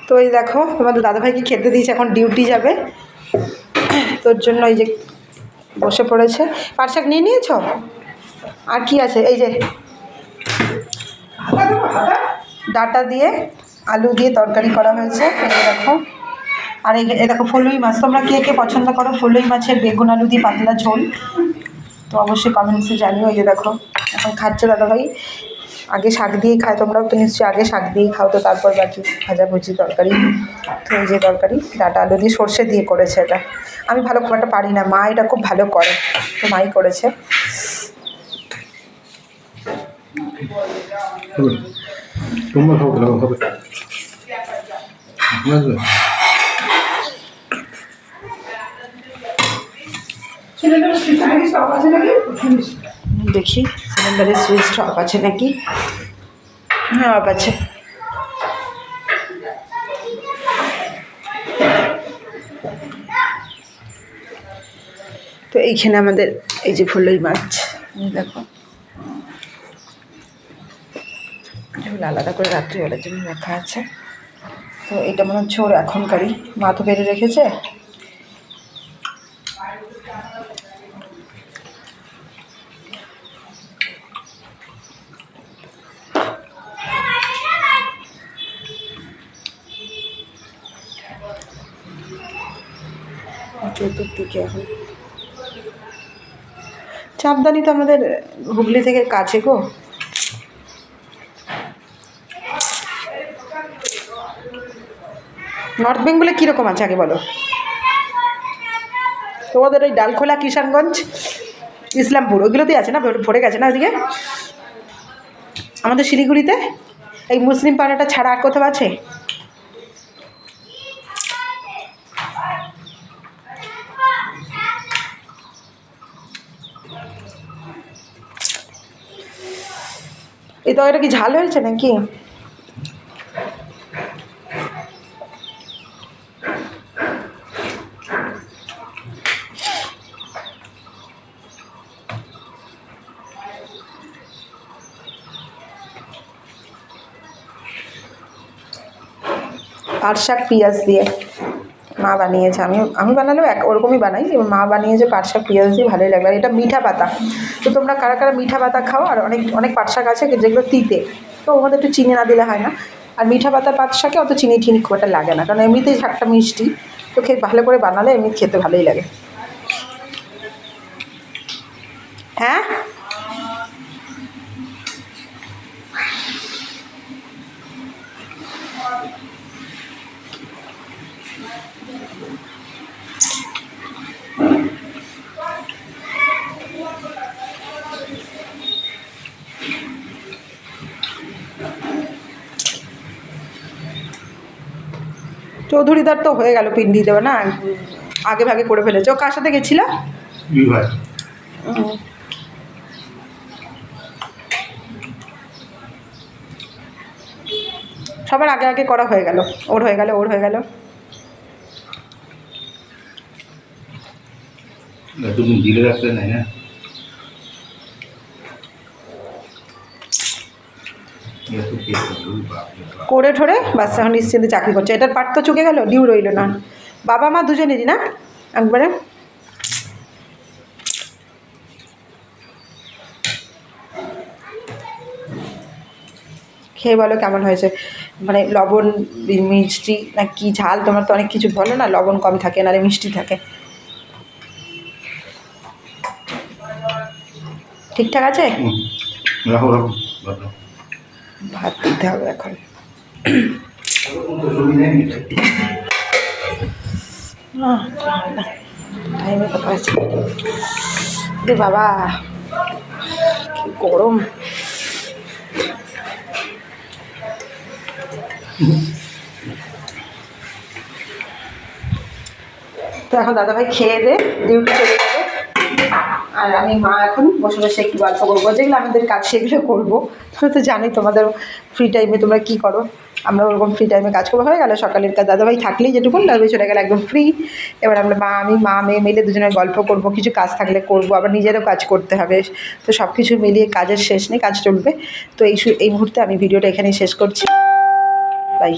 তো এই দেখো তোমাদের দাদাভাইকে খেতে দিয়েছে, এখন ডিউটি যাবে, তোর জন্য এই যে বসে পড়েছে। পাট শাক নিয়ে নিয়েছ? আর কি আছে? এই যে ডাঁটা দিয়ে আলু দিয়ে তরকারি করা হয়েছে, এই দেখো। আর এই দেখো ফলুই মাছ, তোমরা কে কে পছন্দ করো ফলুই মাছের বেগুন আলু দিয়ে পাতলা ঝোল, তো অবশ্যই কমেন্টসে জানিও। এই যে দেখো এখন খাচ্ছে দাদাভাই, আগে শাক দিয়েই খায়, তোমরাও তো নিশ্চয়ই আগে শাক দিয়েই খাও, তো তারপর বাকি ভাজাভুজি তরকারি। তো এই যে তরকারি ডাঁটা আলু দিয়ে সর্ষে দিয়ে করেছে, এটা আমি ভালো খুব একটা পারি না, মা এটা খুব ভালো করে, তো মাই করেছে। তোমরা খাও গেলাম হবে দেখি সিলিন্ডারের সুইচটা অফ আছে নাকি। হ্যাঁ অফ আছে। তো এইখানে আমাদের এই যে ফলুই মাছ, দেখো এগুলো আলাদা করে রাত্রিবেলার জন্য রাখা আছে। তো এটা মনে হচ্ছে ওর এখনকারই, মা তো বেড়ে রেখেছে। চতুর্দিকে এখন চাপদানি তো আমাদের হুগলি থেকে কাছে গো। নর্থ বেঙ্গলে কীরকম আছে আগে বলো? তোমাদের ওই ডালখোলা, কিষানগঞ্জ, ইসলামপুর ওইগুলোতেই আছে না, ভরে গেছে না ওইদিকে? আমাদের শিলিগুড়িতে এই মুসলিম পাড়াটা ছাড়া আর কোথাও আছে? এই তরকারিটা কি ঝাল হয়েছে নাকি? পাট শাক পেঁয়াজ দিয়ে মা বানিয়েছে, আমি বানালেও ওরকমই বানাই, মা বানিয়েছে পাট শাক পেঁয়াজ দিয়ে, ভালোই লাগবে। আর এটা মিঠা পাতা, তো তোমরা কারা কারা মিঠা পাতা খাও? আর অনেক অনেক পাট শাক আছে যেগুলো তিতে, তো ওর মধ্যে একটু চিনি না দিলে হয় না। আর মিঠা পাতা পাট শাকে অত চিনি ঠিনি খুব একটা লাগে না, কারণ এমনিতেই শাকটা মিষ্টি, তো খেয়ে ভালো করে বানালে এমনি খেতে ভালোই লাগে। হ্যাঁ চৌধুরীদার তো হয়ে গেল, পিন্ডি দেবে না, আগে ভাগে করে ফেলেছে। ও কার সাথে গেছিল? সবার আগে আগে করা হয়ে গেল, ওর হয়ে গেল, ওর হয়ে গেল। তুমি জিরে রাখতে নাই না? করে ঠোরে বাস এখন নিশ্চিন্তে চাকরি করছে। এটার পাট তো চুকে গেল, ডিউ রইল না। বাবা মা দুজনেরই না একবারে। খেয়ে বলো কেমন হয়েছে, মানে লবণ মিষ্টি না কি ঝাল? তোমার তো অনেক কিছু বলো না, লবণ কম থাকে নাহলে মিষ্টি থাকে, ঠিকঠাক আছে? ভাত দিতে হবে এখন। টাইমে কথা আছে রে বাবা, কি গরম। তো এখন দাদাভাই খেয়ে দে ডিউটি চলে যাবে, আর আমি মা এখন বসে বসে একটু গল্প করবো, যেগুলো আমাদের কাজ সেগুলো করবো। তুমি তো জানোই তোমাদের ফ্রি টাইমে তোমরা কী করো, আমরা ওরকম ফ্রি টাইমে কাজ করবো। হয়ে গেল সকালের কাজ, দাদাভাই থাকলেই যেটুকুন, দাদাভাই চলে গেলে একদম ফ্রি। এবার আমরা মা মেয়ে মিলে দুজনের গল্প করবো, কিছু কাজ থাকলে করবো, আবার নিজেরও কাজ করতে হবে, তো সব কিছু মিলিয়ে কাজের শেষ নেই, কাজ চলবে। তো এই মুহূর্তে আমি ভিডিওটা এখানেই শেষ করছি, বাই।